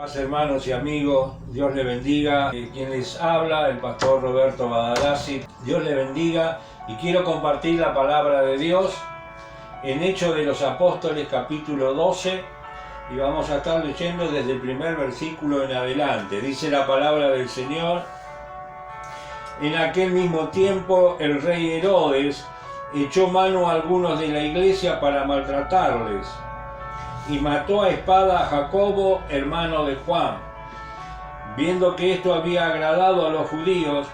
Paz, hermanos y amigos, Dios le bendiga. Quien les habla, el pastor Roberto Badalasi. Dios le bendiga y quiero compartir la palabra de Dios en Hechos de los Apóstoles capítulo 12 y vamos a estar leyendo desde el primer versículo en adelante. Dice la palabra del Señor: en aquel mismo tiempo el rey Herodes echó mano a algunos de la iglesia para maltratarles y mató a espada a Jacobo, hermano de Juan. Viendo que esto había agradado a los judíos,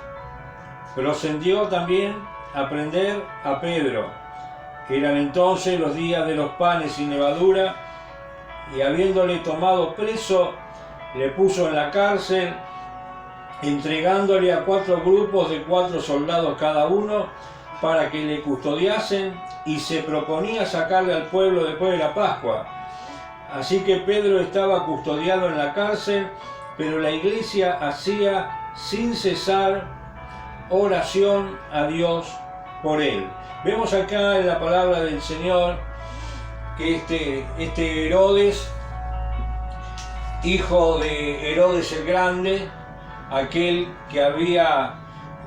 procedió también a prender a Pedro. Eran entonces los días de los panes sin levadura, y habiéndole tomado preso, le puso en la cárcel, entregándole a 4 grupos de 4 soldados cada uno, para que le custodiasen, y se proponía sacarle al pueblo después de la Pascua. Así que Pedro estaba custodiado en la cárcel, pero la iglesia hacía sin cesar oración a Dios por él. Vemos acá en la palabra del Señor que este Herodes, hijo de Herodes el Grande, aquel que había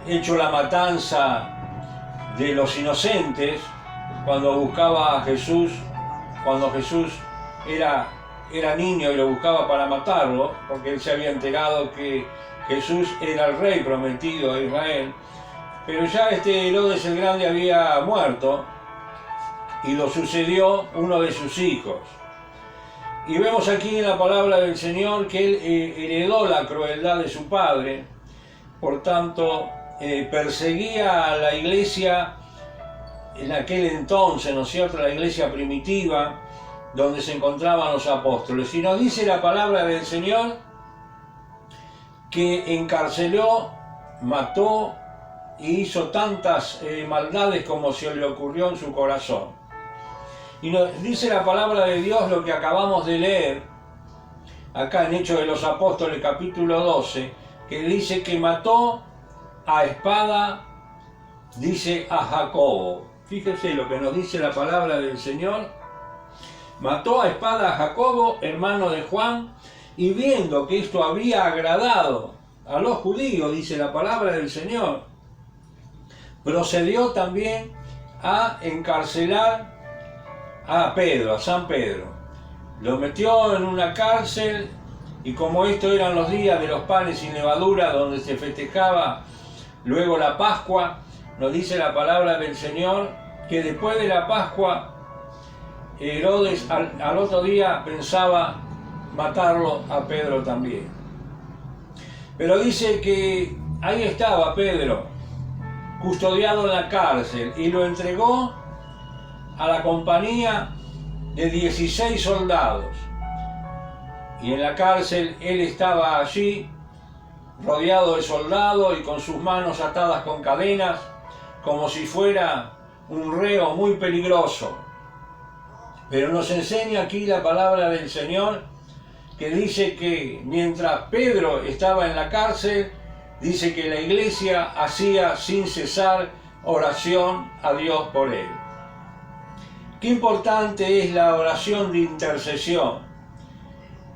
hecho la matanza de los inocentes cuando buscaba a Jesús, cuando Jesús era niño y lo buscaba para matarlo, porque él se había enterado que Jesús era el rey prometido de Israel, pero ya este Herodes el Grande había muerto y lo sucedió uno de sus hijos. Y vemos aquí en la palabra del Señor que él heredó la crueldad de su padre, por tanto perseguía a la iglesia en aquel entonces, ¿no es cierto?, la iglesia primitiva, donde se encontraban los apóstoles. Y nos dice la palabra del Señor que encarceló, mató y hizo tantas maldades como se le ocurrió en su corazón. Y nos dice la palabra de Dios lo que acabamos de leer acá en Hechos de los Apóstoles capítulo 12, que dice que mató a espada, dice, a Jacobo. Fíjese lo que nos dice la palabra del Señor. Mató a espada a Jacobo, hermano de Juan, y viendo que esto había agradado a los judíos, dice la palabra del Señor, procedió también a encarcelar a Pedro, a San Pedro. Lo metió en una cárcel, y como esto eran los días de los panes sin levadura, donde se festejaba luego la Pascua, nos dice la palabra del Señor que después de la Pascua Herodes al otro día pensaba matarlo a Pedro también. Pero dice que ahí estaba Pedro, custodiado en la cárcel, y lo entregó a la compañía de 16 soldados. Y en la cárcel él estaba allí, rodeado de soldados y con sus manos atadas con cadenas, como si fuera un reo muy peligroso. Pero nos enseña aquí la palabra del Señor, que dice que mientras Pedro estaba en la cárcel, dice que la iglesia hacía sin cesar oración a Dios por él. Qué importante es la oración de intercesión.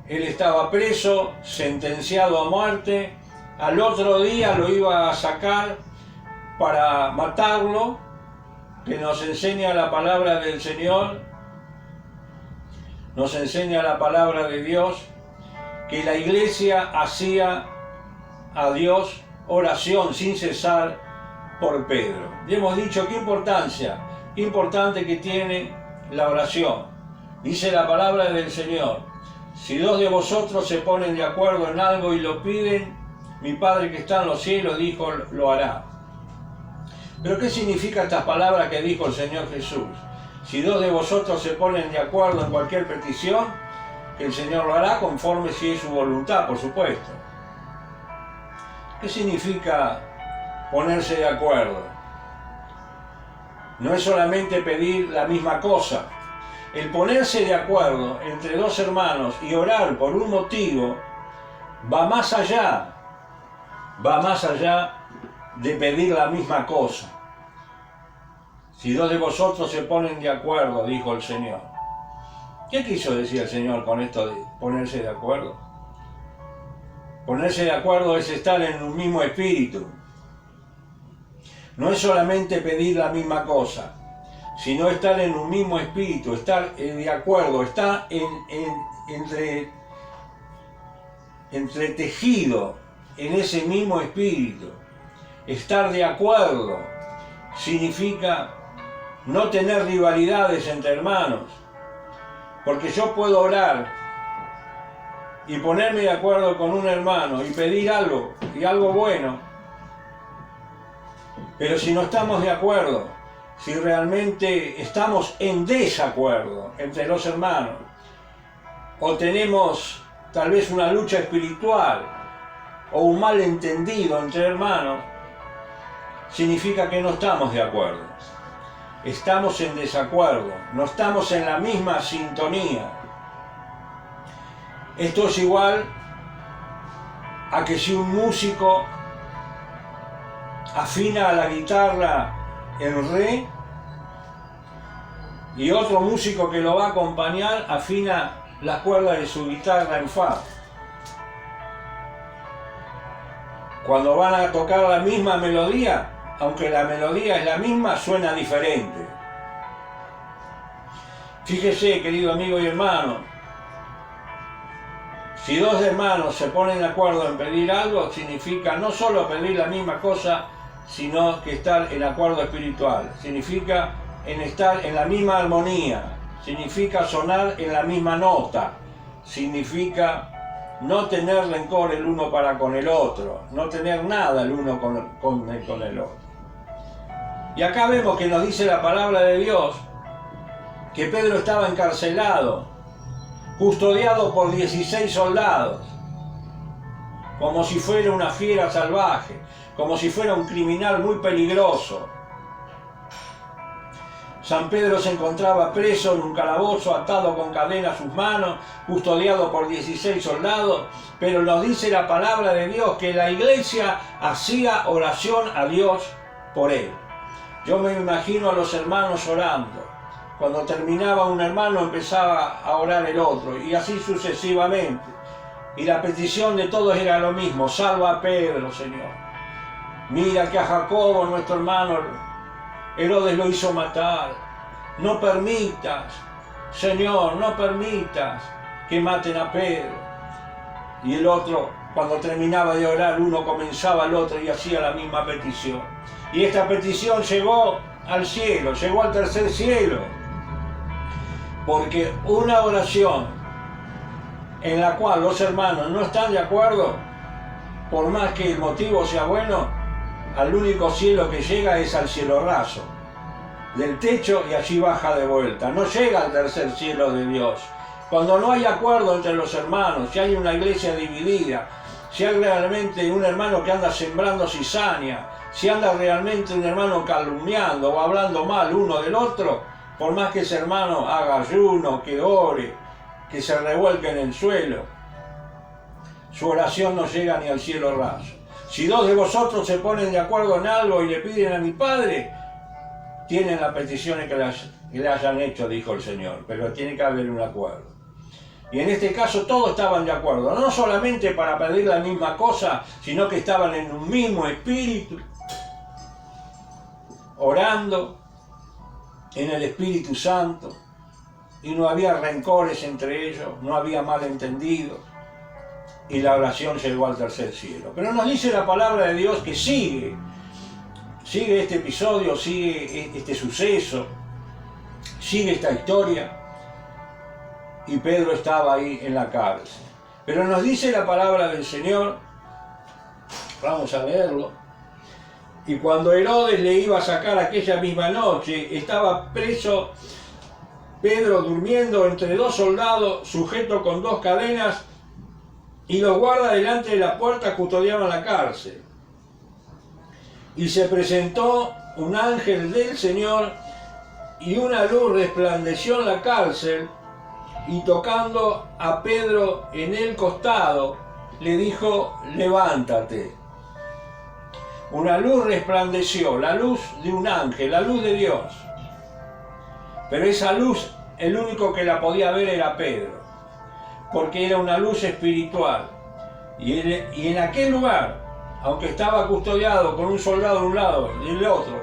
Él estaba preso, sentenciado a muerte, al otro día lo iba a sacar para matarlo, que nos enseña la palabra del Señor. Nos enseña la palabra de Dios que la iglesia hacía a Dios oración sin cesar por Pedro. Y hemos dicho qué importante que tiene la oración. Dice la palabra del Señor: si 2 de vosotros se ponen de acuerdo en algo y lo piden, mi Padre que está en los cielos, dijo, lo hará. Pero ¿qué significa estas palabras que dijo el Señor Jesús? Si 2 de vosotros se ponen de acuerdo en cualquier petición, que el Señor lo hará conforme si es su voluntad, por supuesto. ¿Qué significa ponerse de acuerdo? No es solamente pedir la misma cosa. El ponerse de acuerdo entre 2 hermanos y orar por un motivo va más allá de pedir la misma cosa. Si 2 de vosotros se ponen de acuerdo, dijo el Señor. ¿Qué quiso decir el Señor con esto de ponerse de acuerdo? Ponerse de acuerdo es estar en un mismo espíritu. No es solamente pedir la misma cosa, sino estar en un mismo espíritu, estar de acuerdo, estar entretejido en ese mismo espíritu. Estar de acuerdo significa no tener rivalidades entre hermanos, porque yo puedo orar y ponerme de acuerdo con un hermano y pedir algo, y algo bueno, pero si no estamos de acuerdo, si realmente estamos en desacuerdo entre los hermanos, o tenemos tal vez una lucha espiritual, o un malentendido entre hermanos, significa que no estamos de acuerdo. Estamos en desacuerdo, no estamos en la misma sintonía. Esto es igual a que si un músico afina la guitarra en re y otro músico que lo va a acompañar afina las cuerdas de su guitarra en fa. Cuando van a tocar la misma melodía, aunque la melodía es la misma, suena diferente. Fíjese, querido amigo y hermano, si dos hermanos se ponen de acuerdo en pedir algo, significa no solo pedir la misma cosa, sino que estar en acuerdo espiritual. Significa en estar en la misma armonía, significa sonar en la misma nota, significa no tener rencor el uno para con el otro, no tener nada el uno con el otro. Y acá vemos que nos dice la palabra de Dios que Pedro estaba encarcelado, custodiado por 16 soldados, como si fuera una fiera salvaje, como si fuera un criminal muy peligroso. San Pedro se encontraba preso en un calabozo, atado con cadena a sus manos, custodiado por 16 soldados, pero nos dice la palabra de Dios que la iglesia hacía oración a Dios por él. Yo me imagino a los hermanos orando. Cuando terminaba un hermano empezaba a orar el otro, y así sucesivamente. Y la petición de todos era lo mismo: salva a Pedro, Señor. Mira que a Jacobo, nuestro hermano, Herodes lo hizo matar. No permitas, Señor, no permitas que maten a Pedro. Y el otro, cuando terminaba de orar, uno comenzaba al otro y hacía la misma petición. Y esta petición llegó al cielo, llegó al tercer cielo. Porque una oración en la cual los hermanos no están de acuerdo, por más que el motivo sea bueno, al único cielo que llega es al cielo raso, del techo, y allí baja de vuelta. No llega al tercer cielo de Dios. Cuando no hay acuerdo entre los hermanos, si hay una iglesia dividida, si hay realmente un hermano que anda sembrando cizaña, si anda realmente un hermano calumniando o hablando mal uno del otro, por más que ese hermano haga ayuno, que ore, que se revuelque en el suelo, su oración no llega ni al cielo raso. Si dos de vosotros se ponen de acuerdo en algo y le piden a mi Padre, tienen las peticiones que le hayan hecho, dijo el Señor, pero tiene que haber un acuerdo. Y en este caso todos estaban de acuerdo, no solamente para pedir la misma cosa, sino que estaban en un mismo espíritu, orando en el Espíritu Santo, y no había rencores entre ellos, no había malentendidos, y la oración llegó al tercer cielo. Pero nos dice la palabra de Dios que sigue este episodio, sigue este suceso, sigue esta historia, y Pedro estaba ahí en la cárcel. Pero nos dice la palabra del Señor, vamos a leerlo. Y cuando Herodes le iba a sacar aquella misma noche, estaba preso Pedro durmiendo entre dos soldados, sujeto con dos cadenas, y los guardas delante de la puerta custodiaban la cárcel. Y se presentó un ángel del Señor, y una luz resplandeció en la cárcel, y tocando a Pedro en el costado, le dijo: levántate. Una luz resplandeció, la luz de un ángel, la luz de Dios. Pero esa luz, el único que la podía ver era Pedro, porque era una luz espiritual. Y en aquel lugar, aunque estaba custodiado con un soldado de un lado y el otro,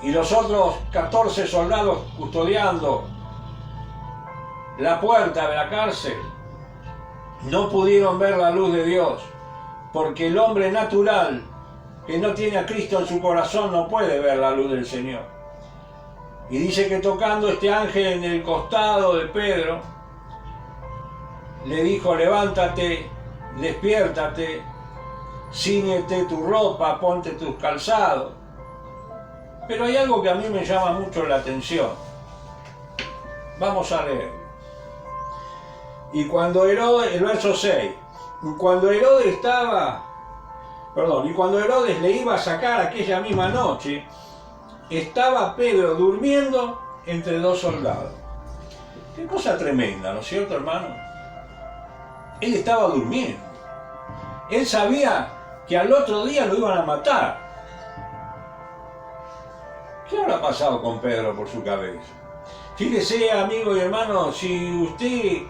y los otros 14 soldados custodiando la puerta de la cárcel, no pudieron ver la luz de Dios, porque el hombre natural que no tiene a Cristo en su corazón no puede ver la luz del Señor. Y dice que tocando este ángel en el costado de Pedro, le dijo: levántate, despiértate, cíñete tu ropa, ponte tus calzados. Pero hay algo que a mí me llama mucho la atención. Vamos a leer. Y cuando Herodes, el verso 6, y cuando Herodes le iba a sacar aquella misma noche, estaba Pedro durmiendo entre dos soldados. Qué cosa tremenda, ¿no es cierto, hermano? Él estaba durmiendo. Él sabía que al otro día lo iban a matar. ¿Qué habrá pasado con Pedro por su cabeza? Fíjese, amigo y hermano, si usted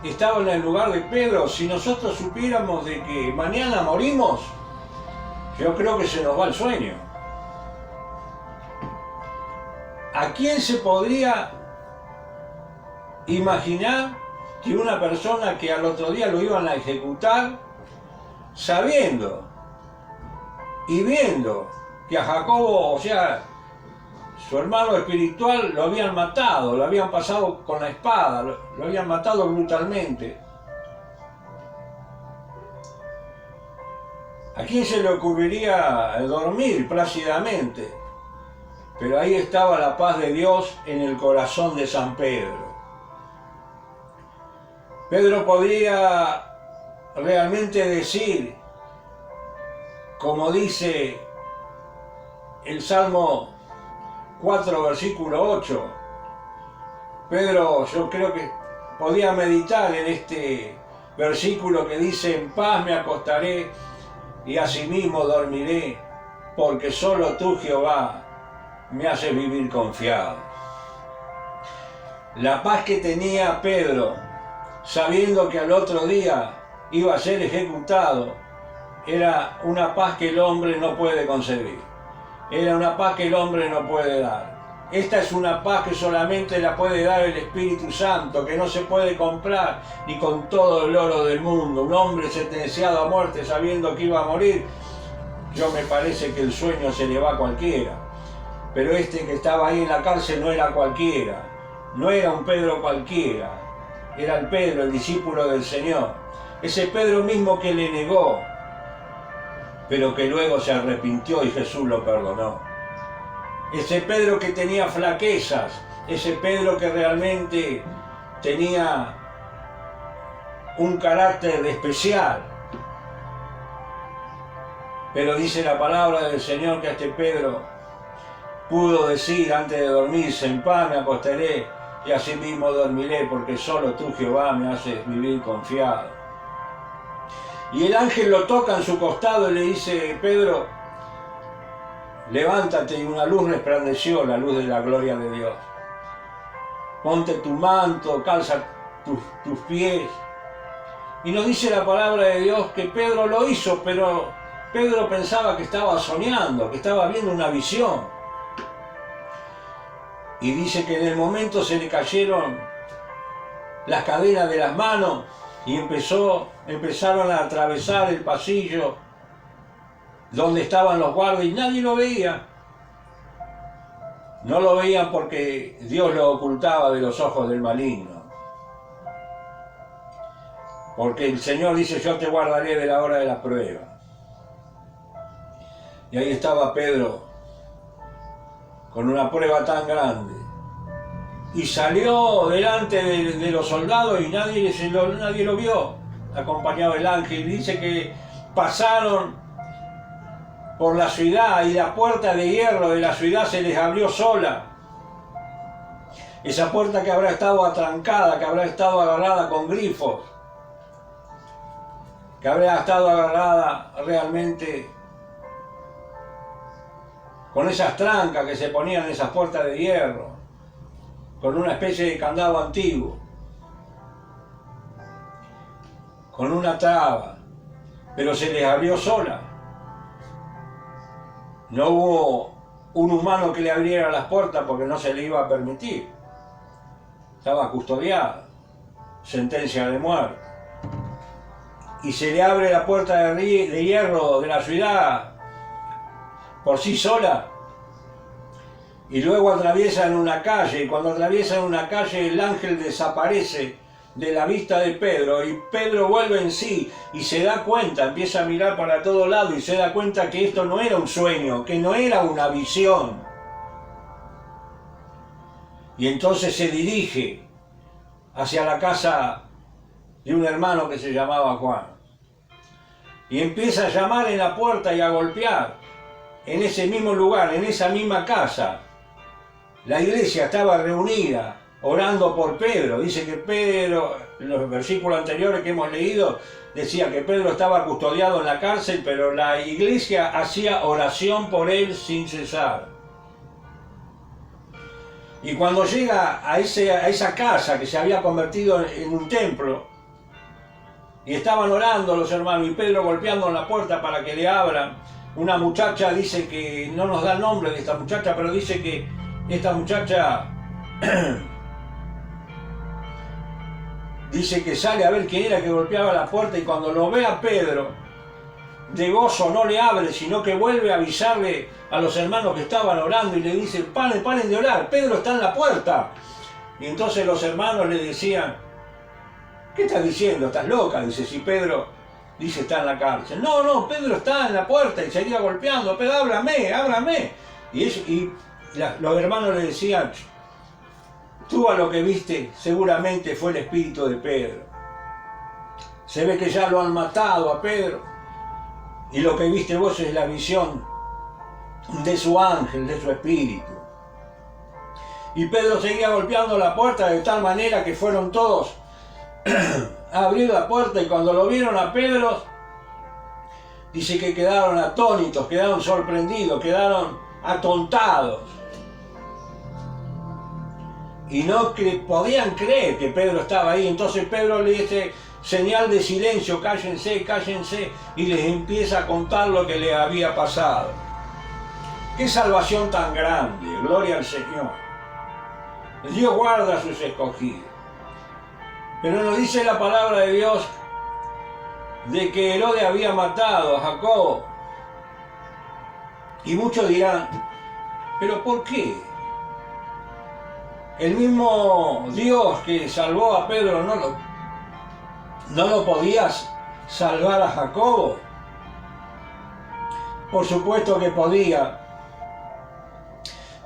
estaba en el lugar de Pedro, si nosotros supiéramos de que mañana morimos, yo creo que se nos va el sueño. ¿A quién se podría imaginar que una persona que al otro día lo iban a ejecutar, sabiendo y viendo que a Jacobo, o sea, su hermano espiritual, lo habían matado, lo habían pasado con la espada, lo habían matado brutalmente? ¿A quién se le ocurriría dormir plácidamente? Pero ahí estaba la paz de Dios en el corazón de San Pedro. Pedro podría realmente decir, como dice el Salmo 4, versículo 8, Pedro, yo creo que podía meditar en este versículo que dice: en paz me acostaré y asimismo dormiré, porque solo tú, Jehová, me haces vivir confiado. La paz que tenía Pedro, sabiendo que al otro día iba a ser ejecutado, era una paz que el hombre no puede concebir. Era una paz que el hombre no puede dar. Esta es una paz que solamente la puede dar el Espíritu Santo, que no se puede comprar ni con todo el oro del mundo. Un hombre sentenciado a muerte sabiendo que iba a morir, yo me parece que el sueño se le va a cualquiera. Pero este que estaba ahí en la cárcel no era cualquiera, no era un Pedro cualquiera, era el Pedro, el discípulo del Señor. Ese Pedro mismo que le negó, pero que luego se arrepintió y Jesús lo perdonó. Ese Pedro que tenía flaquezas, ese Pedro que realmente tenía un carácter especial. Pero dice la palabra del Señor que a este Pedro pudo decir antes de dormirse: en paz me acostaré y asimismo dormiré, porque solo tú, Jehová, me haces vivir confiado. Y el ángel lo toca en su costado y le dice: Pedro, levántate, y una luz resplandeció, la luz de la gloria de Dios. Ponte tu manto, calza tus pies. Y nos dice la palabra de Dios que Pedro lo hizo, pero Pedro pensaba que estaba soñando, que estaba viendo una visión. Y dice que en el momento se le cayeron las cadenas de las manos y empezaron a atravesar el pasillo donde estaban los guardias y nadie lo veía. No lo veían porque Dios lo ocultaba de los ojos del maligno. Porque el Señor dice: yo te guardaré de la hora de la prueba. Y ahí estaba Pedro con una prueba tan grande. Y salió delante de los soldados y nadie lo vio, acompañado del ángel. Y dice que pasaron por la ciudad y la puerta de hierro de la ciudad se les abrió sola. Esa puerta que habrá estado atrancada, que habrá estado agarrada con grifos, que habrá estado agarrada realmente con esas trancas que se ponían en esas puertas de hierro, con una especie de candado antiguo. con una traba, pero se les abrió sola. No hubo un humano que le abriera las puertas porque no se le iba a permitir. Estaba custodiada, sentencia de muerte. Y se le abre la puerta de hierro de la ciudad por sí sola. Y luego atraviesan una calle, y cuando atraviesan una calle el ángel desaparece de la vista de Pedro, y Pedro vuelve en sí y se da cuenta, empieza a mirar para todo lado y se da cuenta que esto no era un sueño, que no era una visión. Y entonces se dirige hacia la casa de un hermano que se llamaba Juan. Y empieza a llamar en la puerta y a golpear en ese mismo lugar, en esa misma casa. La iglesia estaba reunida orando por Pedro. Dice que Pedro, en los versículos anteriores que hemos leído, decía que Pedro estaba custodiado en la cárcel, pero la iglesia hacía oración por él sin cesar. Y cuando llega a esa casa que se había convertido en un templo, y estaban orando los hermanos, y Pedro golpeando en la puerta para que le abran, una muchacha dice que, no nos da el nombre de esta muchacha, pero dice que esta muchacha dice que sale a ver quién era que golpeaba la puerta, y cuando lo ve a Pedro, de gozo no le abre, sino que vuelve a avisarle a los hermanos que estaban orando y le dice: paren de orar, Pedro está en la puerta. Y entonces los hermanos le decían: ¿qué estás diciendo? ¿Estás loca? Dice: si Pedro dice está en la cárcel. No, Pedro está en la puerta, y seguía golpeando: Pedro, ábrame. Y los hermanos le decían: tú a lo que viste seguramente fue el espíritu de Pedro. Se ve que ya lo han matado a Pedro, y lo que viste vos es la visión de su ángel, de su espíritu. Y Pedro seguía golpeando la puerta de tal manera que fueron todos a abrir la puerta, y cuando lo vieron a Pedro, dice que quedaron atónitos, quedaron sorprendidos, quedaron atontados. Y no podían creer que Pedro estaba ahí. Entonces Pedro le dice señal de silencio: cállense, y les empieza a contar lo que le había pasado. ¡Qué salvación tan grande! Gloria al Señor. Dios guarda a sus escogidos. Pero nos dice la palabra de Dios de que Herodes había matado a Jacobo. Y muchos dirán: ¿pero por qué? El mismo Dios que salvó a Pedro no lo podía salvar a Jacobo. Por supuesto que podía,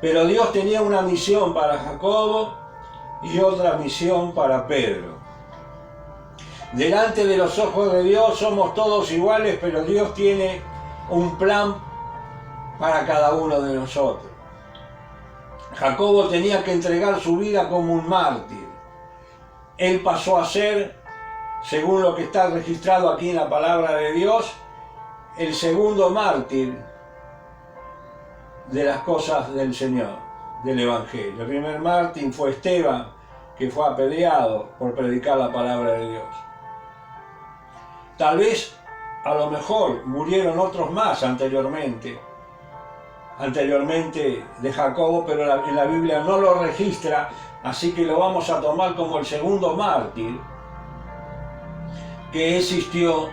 pero Dios tenía una misión para Jacobo y otra misión para Pedro. Delante de los ojos de Dios somos todos iguales, pero Dios tiene un plan para cada uno de nosotros. Jacobo tenía que entregar su vida como un mártir. Él pasó a ser, según lo que está registrado aquí en la palabra de Dios, el segundo mártir de las cosas del Señor, del Evangelio. El primer mártir fue Esteban, que fue apedreado por predicar la palabra de Dios. Tal vez, a lo mejor, murieron otros más anteriormente de Jacobo, pero en la Biblia no lo registra, así que lo vamos a tomar como el segundo mártir que existió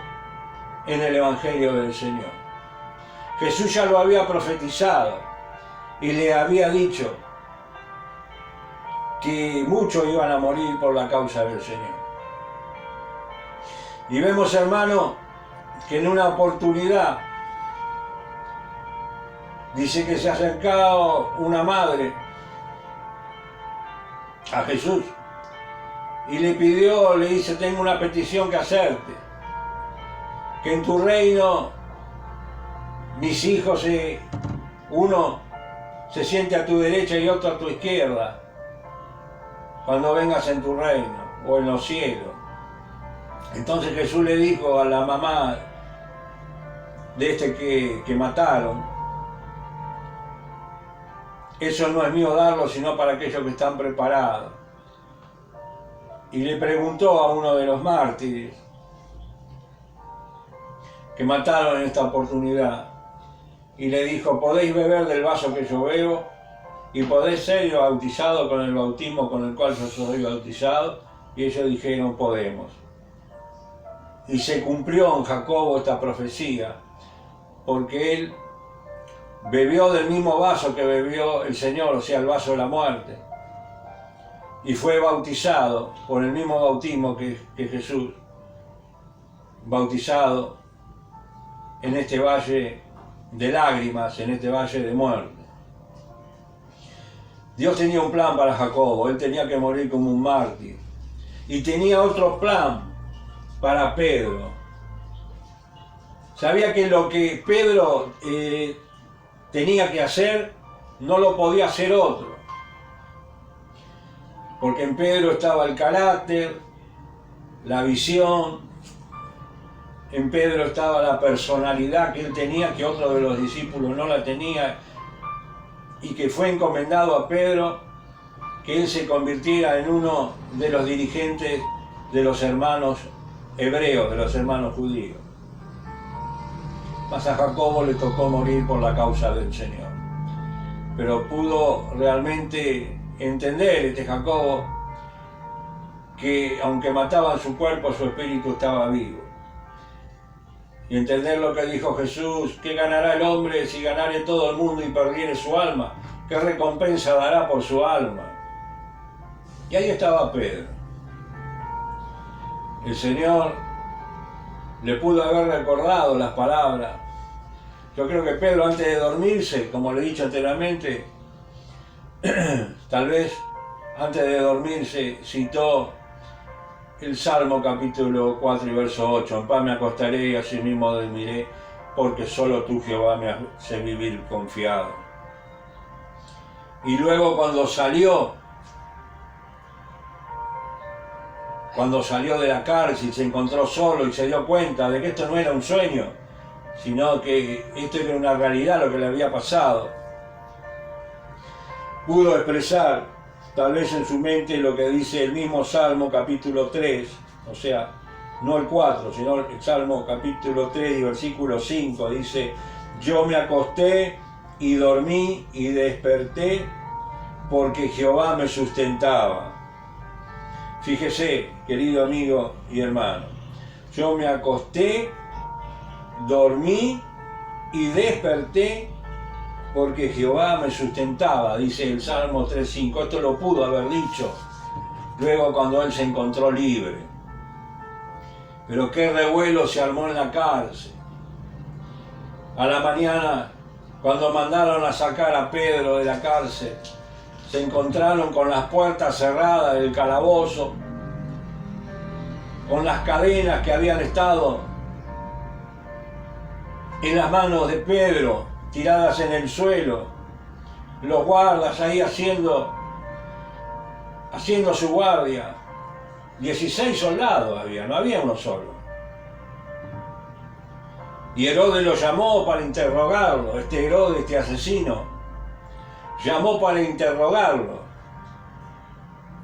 en el Evangelio del Señor. Jesús ya lo había profetizado y le había dicho que muchos iban a morir por la causa del Señor. Y vemos, hermano, que en una oportunidad dice que se ha acercado una madre a Jesús y le dice: tengo una petición que hacerte, que en tu reino mis hijos, uno se siente a tu derecha y otro a tu izquierda, cuando vengas en tu reino o en los cielos. Entonces Jesús le dijo a la mamá de este que mataron: eso no es mío darlo, sino para aquellos que están preparados. Y le preguntó a uno de los mártires: que mataron en esta oportunidad. Y le dijo, podéis beber del vaso que yo bebo y podéis ser bautizados con el bautismo con el cual yo soy bautizado. Y ellos dijeron, podemos. Y se cumplió en Jacobo esta profecía, porque él bebió del mismo vaso que bebió el Señor, o sea, el vaso de la muerte. Y fue bautizado por el mismo bautismo que Jesús, bautizado en este valle de lágrimas, en este valle de muerte. Dios tenía un plan para Jacobo, él tenía que morir como un mártir. Y tenía otro plan para Pedro. Sabía que lo que Pedro tenía que hacer, no lo podía hacer otro. Porque en Pedro estaba el carácter, la visión, en Pedro estaba la personalidad que él tenía, que otro de los discípulos no la tenía, y que fue encomendado a Pedro que él se convirtiera en uno de los dirigentes de los hermanos hebreos, de los hermanos judíos. Mas a Jacobo le tocó morir por la causa del Señor. Pero pudo realmente entender este Jacobo que aunque mataban su cuerpo, su espíritu estaba vivo. Y entender lo que dijo Jesús, ¿qué ganará el hombre si ganare todo el mundo y perdiere su alma? ¿Qué recompensa dará por su alma? Y ahí estaba Pedro. El Señor le pudo haber recordado las palabras. Yo creo que Pedro, antes de dormirse, como le he dicho anteriormente, tal vez antes de dormirse citó el Salmo capítulo 4 y verso 8. En paz me acostaré y así mismo dormiré, porque solo tú, Jehová, me haces vivir confiado. Y luego cuando salió de la cárcel, se encontró solo y se dio cuenta de que esto no era un sueño, sino que esto era una realidad, lo que le había pasado. Pudo expresar, tal vez en su mente, lo que dice el mismo Salmo capítulo 3, o sea, no el 4, sino el Salmo capítulo 3 y versículo 5, dice, yo me acosté y dormí y desperté porque Jehová me sustentaba. Fíjese, querido amigo y hermano, yo me acosté, dormí y desperté porque Jehová me sustentaba, dice el Salmo 3.5. Esto lo pudo haber dicho luego cuando él se encontró libre. Pero qué revuelo se armó en la cárcel. A la mañana, cuando mandaron a sacar a Pedro de la cárcel, se encontraron con las puertas cerradas del calabozo, con las cadenas que habían estado en las manos de Pedro, tiradas en el suelo, los guardas ahí haciendo su guardia. 16 soldados había, no había uno solo. Y Herodes lo llamó para interrogarlo, Herodes, este asesino, llamó para interrogarlo.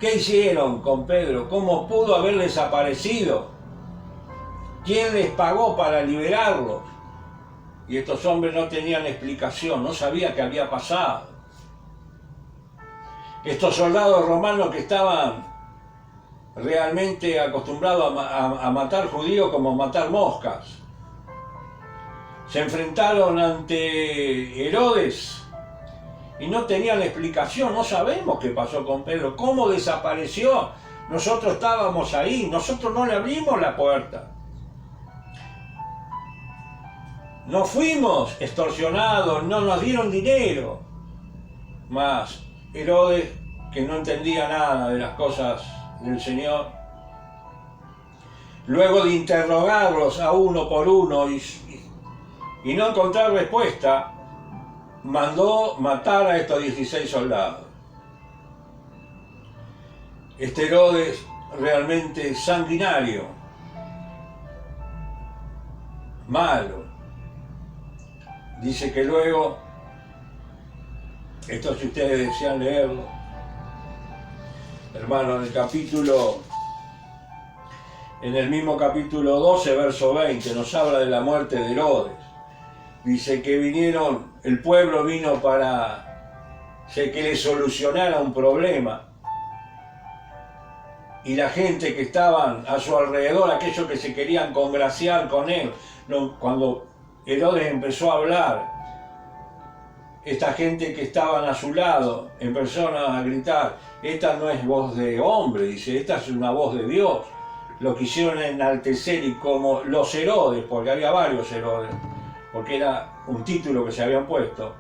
¿Qué hicieron con Pedro? ¿Cómo pudo haber desaparecido? ¿Quién les pagó para liberarlo? Y estos hombres no tenían explicación, no sabían qué había pasado. Estos soldados romanos que estaban realmente acostumbrados a matar judíos como matar moscas, se enfrentaron ante Herodes y no tenían explicación, no sabemos qué pasó con Pedro, cómo desapareció. Nosotros estábamos ahí, nosotros no le abrimos la puerta. No fuimos extorsionados, no nos dieron dinero. Mas Herodes, que no entendía nada de las cosas del Señor, luego de interrogarlos a uno por uno y no encontrar respuesta, mandó matar a estos 16 soldados. Este Herodes realmente sanguinario, malo. Dice que luego, esto si ustedes desean leerlo, hermano, en el capítulo en el mismo capítulo 12, verso 20, nos habla de la muerte de Herodes. Dice que el pueblo vino para que le solucionara un problema. Y la gente que estaban a su alrededor, aquellos que se querían congraciar con él, cuando Herodes empezó a hablar, esta gente que estaban a su lado empezaron a gritar: esta no es voz de hombre, dice, esta es una voz de Dios. Lo quisieron enaltecer, y como los Herodes, porque había varios Herodes, porque era un título que se habían puesto,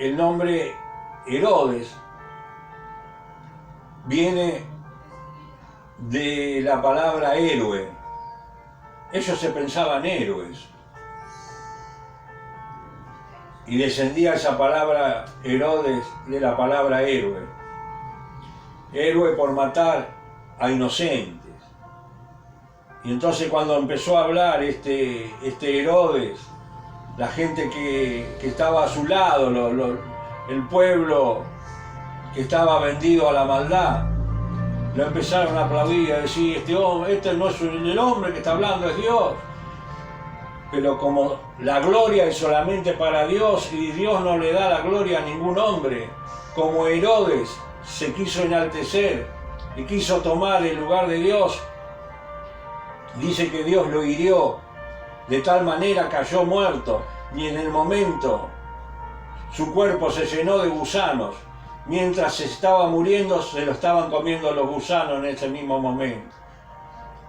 el nombre Herodes viene de la palabra héroe. Ellos se pensaban héroes. Y descendía esa palabra Herodes de la palabra héroe. Héroe por matar a inocentes. Y entonces cuando empezó a hablar este Herodes, la gente que estaba a su lado, el pueblo que estaba vendido a la maldad, lo empezaron a aplaudir y a decir: este no es el hombre que está hablando, es Dios. Pero como la gloria es solamente para Dios y Dios no le da la gloria a ningún hombre, como Herodes se quiso enaltecer y quiso tomar el lugar de Dios, dice que Dios lo hirió, de tal manera cayó muerto, y en el momento su cuerpo se llenó de gusanos. Mientras se estaba muriendo, se lo estaban comiendo los gusanos en ese mismo momento,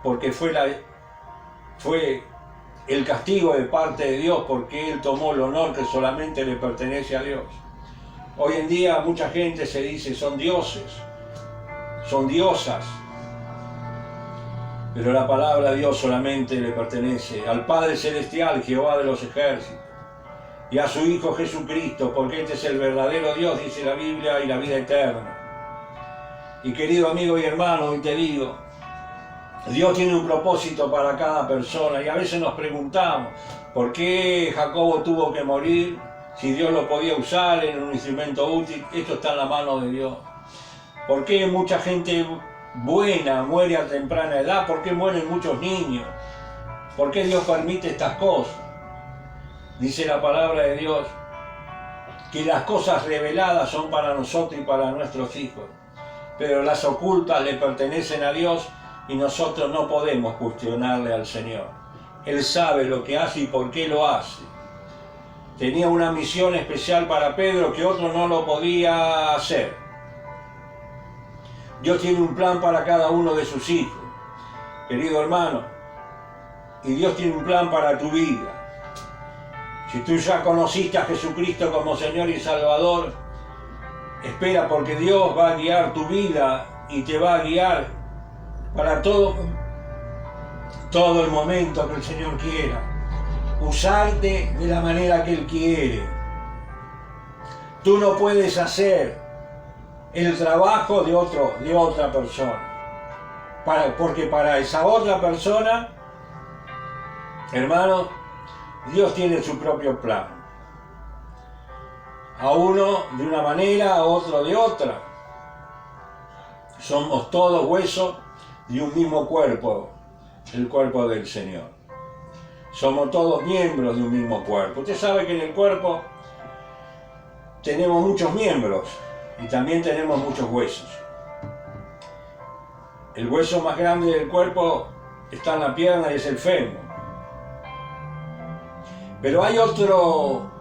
porque fue el castigo de parte de Dios, porque Él tomó el honor que solamente le pertenece a Dios. Hoy en día mucha gente se dice son dioses, son diosas, pero la palabra Dios solamente le pertenece al Padre Celestial, Jehová de los ejércitos, y a su Hijo Jesucristo, porque este es el verdadero Dios, dice la Biblia, y la vida eterna. Y querido amigo y hermano, hoy te digo, Dios tiene un propósito para cada persona, y a veces nos preguntamos, ¿por qué Jacobo tuvo que morir? Si Dios lo podía usar en un instrumento útil. Esto está en la mano de Dios. ¿Por qué mucha gente buena muere a temprana edad? ¿Por qué mueren muchos niños? ¿Por qué Dios permite estas cosas? Dice la palabra de Dios que las cosas reveladas son para nosotros y para nuestros hijos, pero las ocultas le pertenecen a Dios y nosotros no podemos cuestionarle al Señor. Él sabe lo que hace y por qué lo hace. Tenía una misión especial para Pedro que otro no lo podía hacer. Dios tiene un plan para cada uno de sus hijos, querido hermano, y Dios tiene un plan para tu vida. Si tú ya conociste a Jesucristo como Señor y Salvador, espera, porque Dios va a guiar tu vida y te va a guiar para todo el momento que el Señor quiera. Usarte de la manera que Él quiere. Tú no puedes hacer el trabajo de otra persona. Porque para esa otra persona, hermano, Dios tiene su propio plan. A uno de una manera, a otro de otra. Somos todos huesos de un mismo cuerpo, el cuerpo del Señor. Somos todos miembros de un mismo cuerpo. Usted sabe que en el cuerpo tenemos muchos miembros y también tenemos muchos huesos. El hueso más grande del cuerpo está en la pierna y es el fémur. Pero hay otro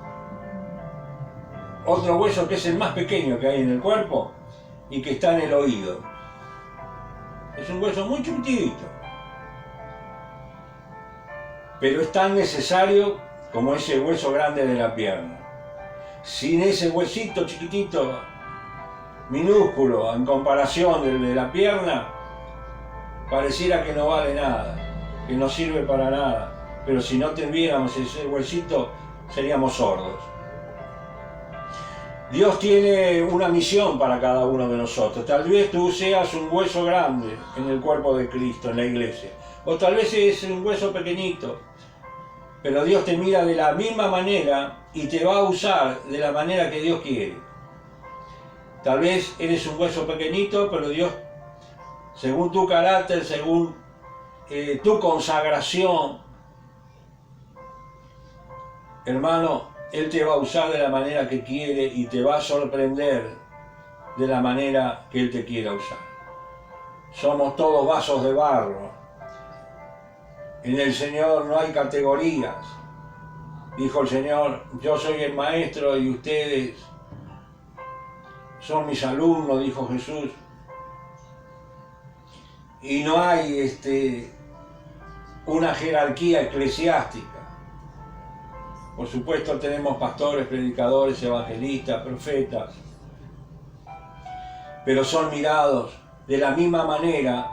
hueso que es el más pequeño que hay en el cuerpo y que está en el oído. Es un hueso muy chiquitito, pero es tan necesario como ese hueso grande de la pierna. Sin ese huesito chiquitito, minúsculo en comparación del de la pierna, pareciera que no vale nada, que no sirve para nada. Pero si no tuviéramos ese huesito, seríamos sordos. Dios tiene una misión para cada uno de nosotros. Tal vez tú seas un hueso grande en el cuerpo de Cristo, en la iglesia. O tal vez es un hueso pequeñito. Pero Dios te mira de la misma manera y te va a usar de la manera que Dios quiere. Tal vez eres un hueso pequeñito, pero Dios según tu carácter, según tu consagración. Hermano, Él te va a usar de la manera que quiere y te va a sorprender de la manera que Él te quiera usar. Somos todos vasos de barro. En el Señor no hay categorías. Dijo el Señor, yo soy el maestro y ustedes son mis alumnos, dijo Jesús. Y no hay una jerarquía eclesiástica. Por supuesto tenemos pastores, predicadores, evangelistas, profetas, pero son mirados de la misma manera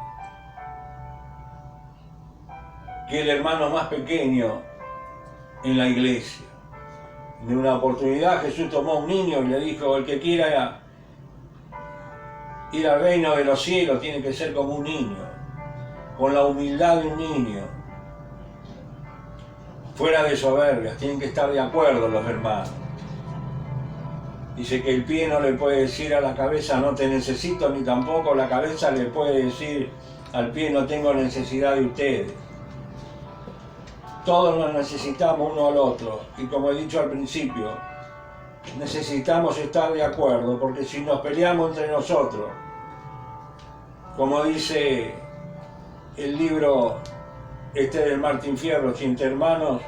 que el hermano más pequeño en la iglesia. En una oportunidad Jesús tomó a un niño y le dijo, el que quiera ir al reino de los cielos tiene que ser como un niño, con la humildad de un niño, fuera de soberbias, tienen que estar de acuerdo los hermanos. Dice que el pie no le puede decir a la cabeza no te necesito, ni tampoco la cabeza le puede decir al pie no tengo necesidad de ustedes. Todos nos necesitamos uno al otro y como he dicho al principio, necesitamos estar de acuerdo porque si nos peleamos entre nosotros, como dice el libro del Martín Fierro, si entre hermanos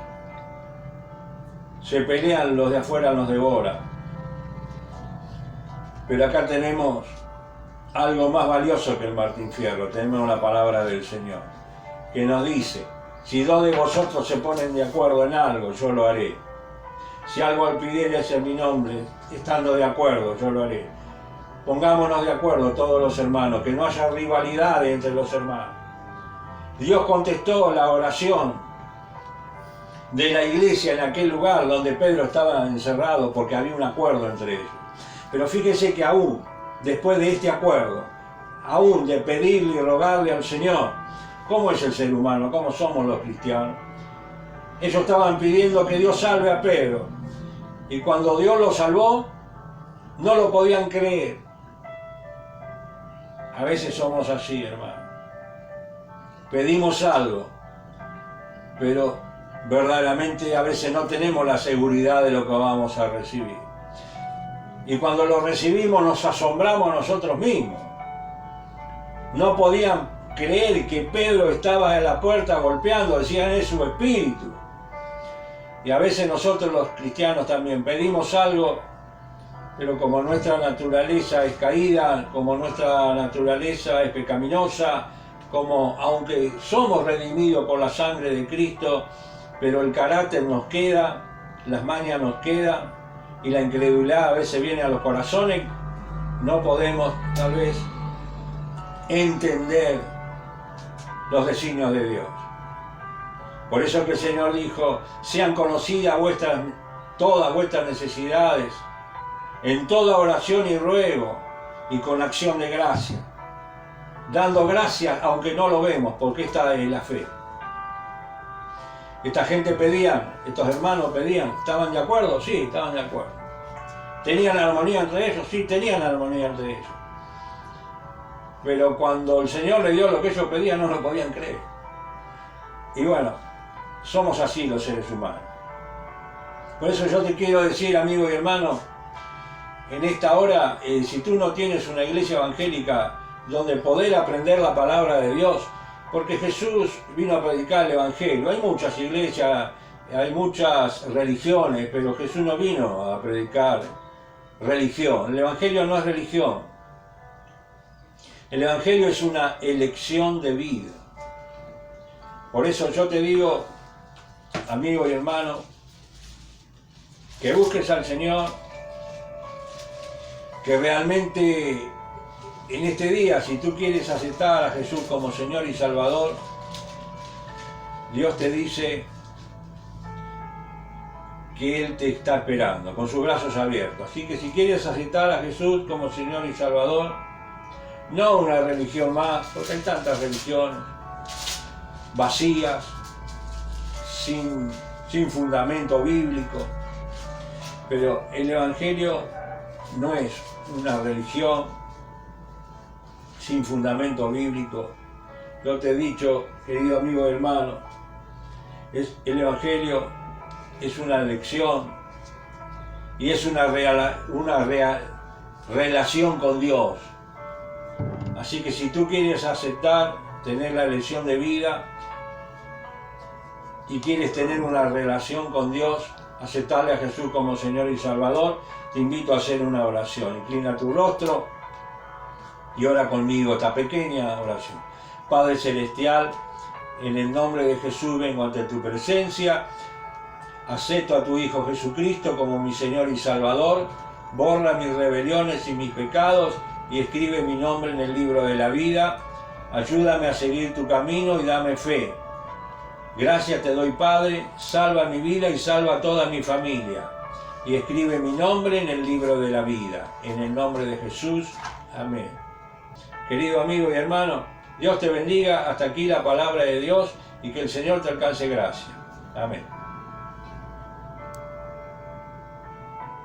se pelean, los de afuera nos devoran. Pero acá tenemos algo más valioso que el Martín Fierro, tenemos la palabra del Señor, que nos dice, si dos de vosotros se ponen de acuerdo en algo, yo lo haré. Si algo al pidiereis en mi nombre, estando de acuerdo, yo lo haré. Pongámonos de acuerdo todos los hermanos, que no haya rivalidades entre los hermanos. Dios contestó la oración de la iglesia en aquel lugar donde Pedro estaba encerrado porque había un acuerdo entre ellos. Pero fíjese que aún después de este acuerdo, aún de pedirle y rogarle al Señor, ¿cómo es el ser humano? ¿Cómo somos los cristianos? Ellos estaban pidiendo que Dios salve a Pedro. Y cuando Dios lo salvó, no lo podían creer. A veces somos así, hermano. Pedimos algo, pero verdaderamente a veces no tenemos la seguridad de lo que vamos a recibir. Y cuando lo recibimos nos asombramos nosotros mismos. No podían creer que Pedro estaba en la puerta golpeando, decían es su espíritu. Y a veces nosotros los cristianos también pedimos algo, pero como nuestra naturaleza es caída, como nuestra naturaleza es pecaminosa, como aunque somos redimidos por la sangre de Cristo, pero el carácter nos queda, las mañas nos quedan, y la incredulidad a veces viene a los corazones, no podemos tal vez entender los designios de Dios. Por eso que el Señor dijo, sean conocidas todas vuestras necesidades, en toda oración y ruego, y con acción de gracia, dando gracias aunque no lo vemos, porque esta es la fe. Esta gente pedían, estos hermanos pedían, ¿estaban de acuerdo? Sí, estaban de acuerdo. ¿Tenían armonía entre ellos? Sí, tenían armonía entre ellos. Pero cuando el Señor le dio lo que ellos pedían, no lo podían creer. Y bueno, somos así los seres humanos. Por eso yo te quiero decir, amigo y hermano, en esta hora, si tú no tienes una iglesia evangélica donde poder aprender la palabra de Dios, porque Jesús vino a predicar el Evangelio. Hay muchas iglesias, hay muchas religiones, pero Jesús no vino a predicar religión. El Evangelio no es religión. El Evangelio es una elección de vida. Por eso yo te digo, amigo y hermano, que busques al Señor, que realmente en este día, si tú quieres aceptar a Jesús como Señor y Salvador, Dios te dice que Él te está esperando, con sus brazos abiertos. Así que si quieres aceptar a Jesús como Señor y Salvador, no una religión más, porque hay tantas religiones vacías, sin fundamento bíblico, pero el Evangelio no es una religión, sin fundamento bíblico. Yo te he dicho, querido amigo y hermano, el Evangelio es una lección y es una relación con Dios. Así que si tú quieres aceptar, tener la lección de vida y quieres tener una relación con Dios, aceptarle a Jesús como Señor y Salvador, te invito a hacer una oración. Inclina tu rostro y ora conmigo esta pequeña oración. Padre Celestial, en el nombre de Jesús vengo ante tu presencia. Acepto a tu Hijo Jesucristo como mi Señor y Salvador. Borra mis rebeliones y mis pecados y escribe mi nombre en el libro de la vida. Ayúdame a seguir tu camino y dame fe. Gracias te doy, Padre. Salva mi vida y salva a toda mi familia. Y escribe mi nombre en el libro de la vida. En el nombre de Jesús. Amén. Querido amigo y hermano, Dios te bendiga. Hasta aquí la palabra de Dios y que el Señor te alcance gracia. Amén.